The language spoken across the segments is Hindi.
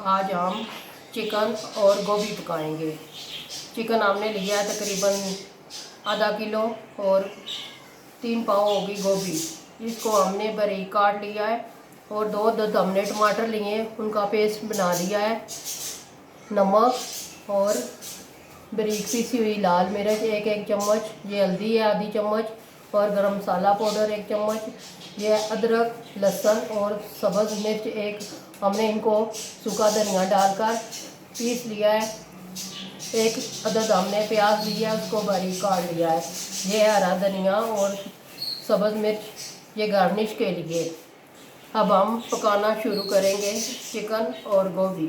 आज हम चिकन और गोभी पकाएंगे। चिकन हमने लिया है तकरीबन आधा किलो और 3 पाव होगी गोभी। इसको हमने बारीक काट लिया है और दो हमने टमाटर लिए, उनका पेस्ट बना लिया है। नमक और बारीक पीसी हुई लाल मिर्च एक चम्मच, ये हल्दी है आधी चम्मच और गरम मसाला पाउडर 1 चम्मच, ये अदरक लहसुन और सब्ज़ मिर्च एक, हमने इनको सूखा धनिया डालकर पीस लिया है। 1 अदद हमने प्याज लिया है, उसको बारीक काट लिया है। ये हरा धनिया और सब्ज़ मिर्च ये गार्निश के लिए। अब हम पकाना शुरू करेंगे चिकन और गोभी।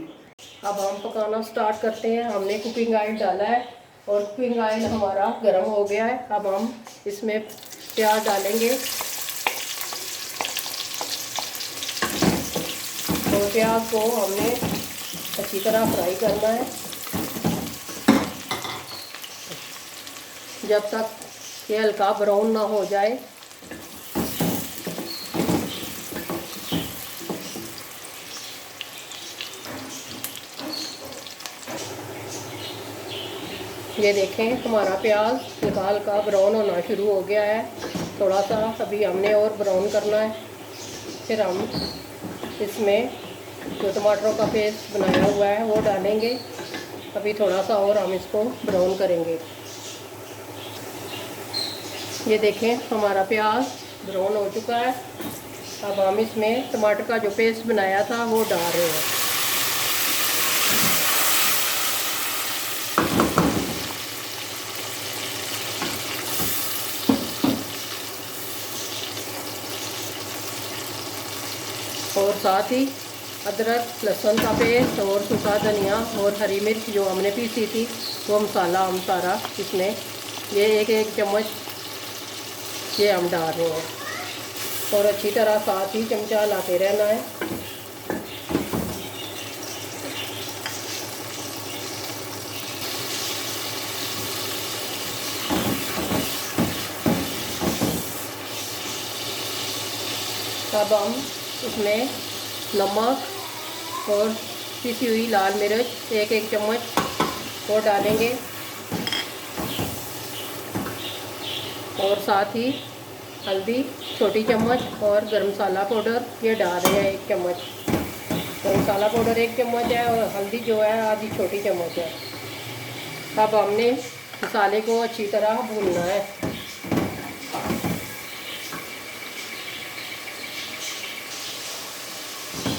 अब हम पकाना स्टार्ट करते हैं। हमने कुकिंग ऑयल डाला है और कुकिंग ऑयल हमारा गर्म हो गया है। अब हम इसमें प्याज डालेंगे और प्याज को हमने अच्छी तरह फ्राई करना है जब तक ये हल्का ब्राउन ना हो जाए। ये देखें हमारा प्याज हल्का हल्का ब्राउन होना शुरू हो गया है। थोड़ा सा अभी हमने और ब्राउन करना है। फिर हम इसमें जो टमाटरों का पेस्ट बनाया हुआ है वो डालेंगे। अभी थोड़ा सा और हम इसको ब्राउन करेंगे। ये देखें हमारा प्याज ब्राउन हो चुका है। अब हम इसमें टमाटर का जो पेस्ट बनाया था वो डाल रहे हैं। और साथ ही अदरक लहसुन का पेस्ट और सूखा धनिया और हरी मिर्च जो हमने पीसी थी वो मसाला हम सारा इसमें ये एक चम्मच ये हम डाल रहे हैं और अच्छी तरह साथ ही चमचा हिलाते रहना है। अब हम इसमें नमक और पिसी हुई लाल मिर्च एक चम्मच और डालेंगे और साथ ही हल्दी छोटी चम्मच और गरम मसाला पाउडर ये डाल रहे हैं 1 चम्मच। गरम मसाला पाउडर 1 चम्मच है और हल्दी जो है आधी छोटी चम्मच है। अब हमने मसाले को अच्छी तरह भूनना है।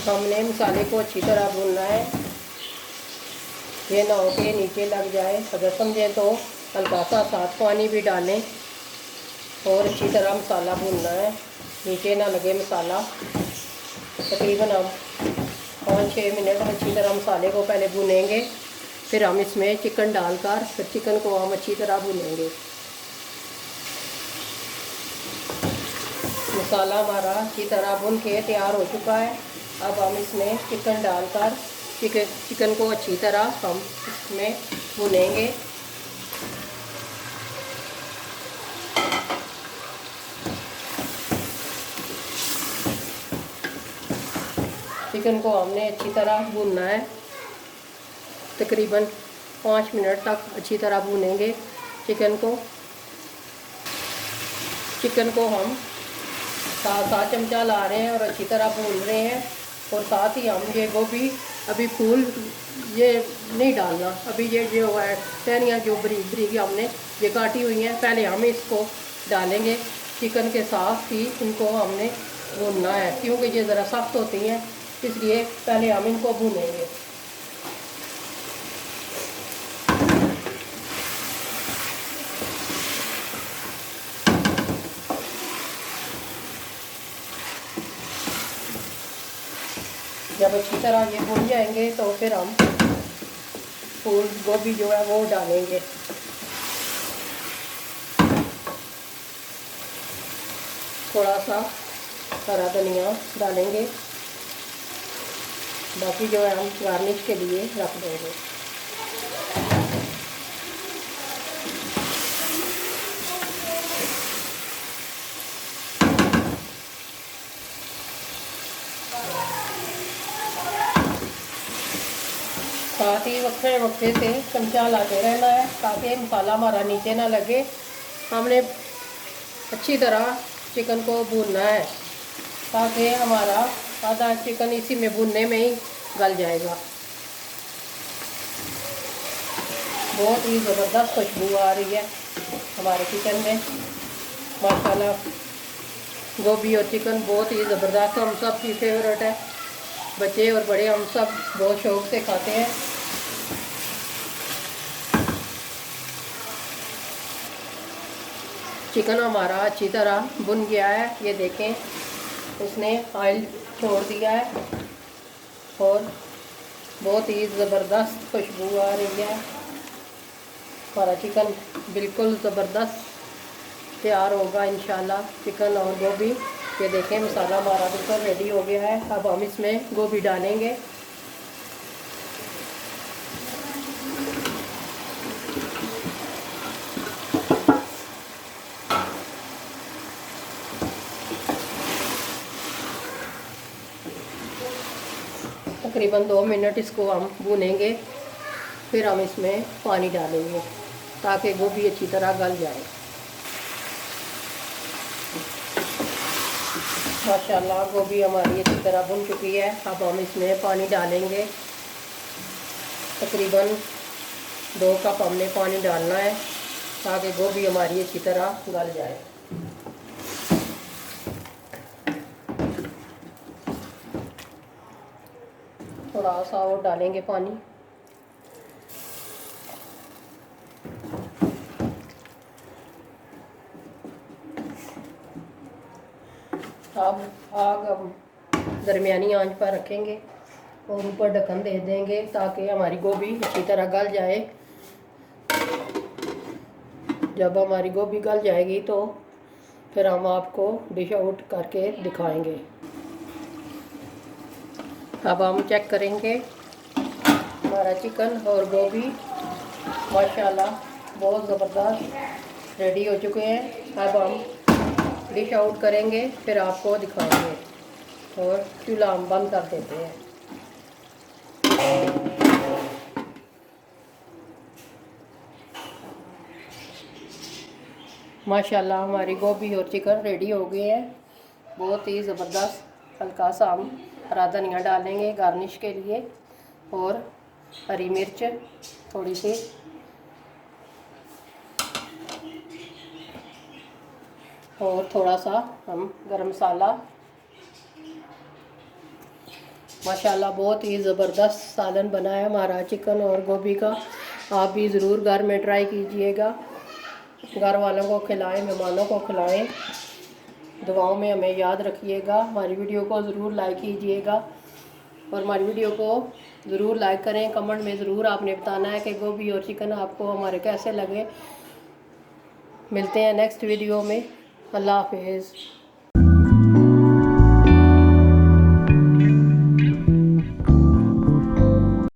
हमने मसाले को अच्छी तरह भूनना है, ये ना हो के नीचे लग जाए। अगर समझें तो हल्का सा साथ पानी भी डालें और अच्छी तरह मसाला भूनना है, नीचे ना लगे मसाला। तकरीबन हम 5-6 मिनट अच्छी तरह मसाले को पहले भूनेंगे, फिर हम इसमें चिकन डालकर फिर चिकन को हम अच्छी तरह भूनेंगे। मसाला हमारा अच्छी तरह भून के तैयार हो चुका है। अब हम इसमें चिकन डालकर चिकन को अच्छी तरह हम इसमें भुनेंगे। चिकन को हमने अच्छी तरह भूनना है, तकरीबन 5 मिनट तक अच्छी तरह भूनेंगे चिकन को हम साथ चमचा ला रहे हैं और अच्छी तरह भून रहे हैं। और साथ ही हम ये गोभी अभी फूल ये नहीं डालना, अभी ये जो है टहनियाँ जो बरीक बरीक हमने ये काटी हुई हैं, पहले हम इसको डालेंगे चिकन के साथ ही इनको हमने भूनना है, क्योंकि ये ज़रा सख्त होती हैं इसलिए पहले हम इनको भूनेंगे। जब अच्छी तरह ये भून जाएंगे तो फिर हम फूल गोभी जो है वो डालेंगे। थोड़ा सा हरा धनिया डालेंगे, बाकी जो है हम गार्निश के लिए रख देंगे। दूसरे वक्फे से चमचा लाते रहना है ताकि मसाला हमारा नीचे ना लगे। हमने अच्छी तरह चिकन को भूनना है ताकि हमारा आधा चिकन इसी में भूनने में ही गल जाएगा। बहुत ही ज़बरदस्त खुशबू आ रही है हमारे किचन में माशाल्लाह। गोभी और चिकन बहुत ही ज़बरदस्त, हम सब की फेवरेट है। बच्चे और बड़े हम सब बहुत शौक़ से खाते हैं। चिकन हमारा अच्छी तरह भुन गया है, ये देखें उसने ऑयल छोड़ दिया है और बहुत ही ज़बरदस्त खुशबू आ रही है। हमारा चिकन बिल्कुल ज़बरदस्त तैयार होगा इंशाल्लाह। चिकन और गोभी, ये देखें मसाला हमारा बिल्कुल रेडी हो गया है। अब हम इसमें गोभी डालेंगे। तकरीबन 2 मिनट इसको हम भूनेंगे, फिर हम इसमें पानी डालेंगे ताकि गोभी अच्छी तरह गल जाए। माशाल्लाह गोभी हमारी अच्छी तरह भुन चुकी है। अब हम इसमें पानी डालेंगे। तकरीबन 2 कप हमने पानी डालना है ताकि गोभी हमारी अच्छी तरह गल जाए। थोड़ा सा और डालेंगे पानी। अब आग हम दरमियानी आंच पर रखेंगे और ऊपर ढक्कन दे देंगे ताकि हमारी गोभी अच्छी तरह गल जाए। जब हमारी गोभी गल जाएगी तो फिर हम आपको डिश आउट करके दिखाएंगे। अब हम चेक करेंगे हमारा चिकन और गोभी माशाल्लाह बहुत ज़बरदस्त रेडी हो चुके हैं। अब हम डिश आउट करेंगे, फिर आपको दिखाएंगे और चूल्हा हम बंद कर देते हैं। माशाल्लाह हमारी गोभी और चिकन रेडी हो गए हैं, बहुत ही ज़बरदस्त। हल्का सा हम हरा धनिया डालेंगे गार्निश के लिए और हरी मिर्च थोड़ी सी और थोड़ा सा हम गरम मसाला। माशाल्लाह बहुत ही ज़बरदस्त सालन बना है हमारा चिकन और गोभी का। आप भी ज़रूर घर में ट्राई कीजिएगा, घर वालों को खिलाएं, मेहमानों को खिलाएं। दुआओं में हमें याद रखिएगा। हमारी वीडियो को ज़रूर लाइक कीजिएगा और हमारी वीडियो को ज़रूर लाइक करें। कमेंट में ज़रूर आपने बताना है कि गोभी और चिकन आपको हमारे कैसे लगे। मिलते हैं नेक्स्ट वीडियो में। अल्लाह हाफिज़।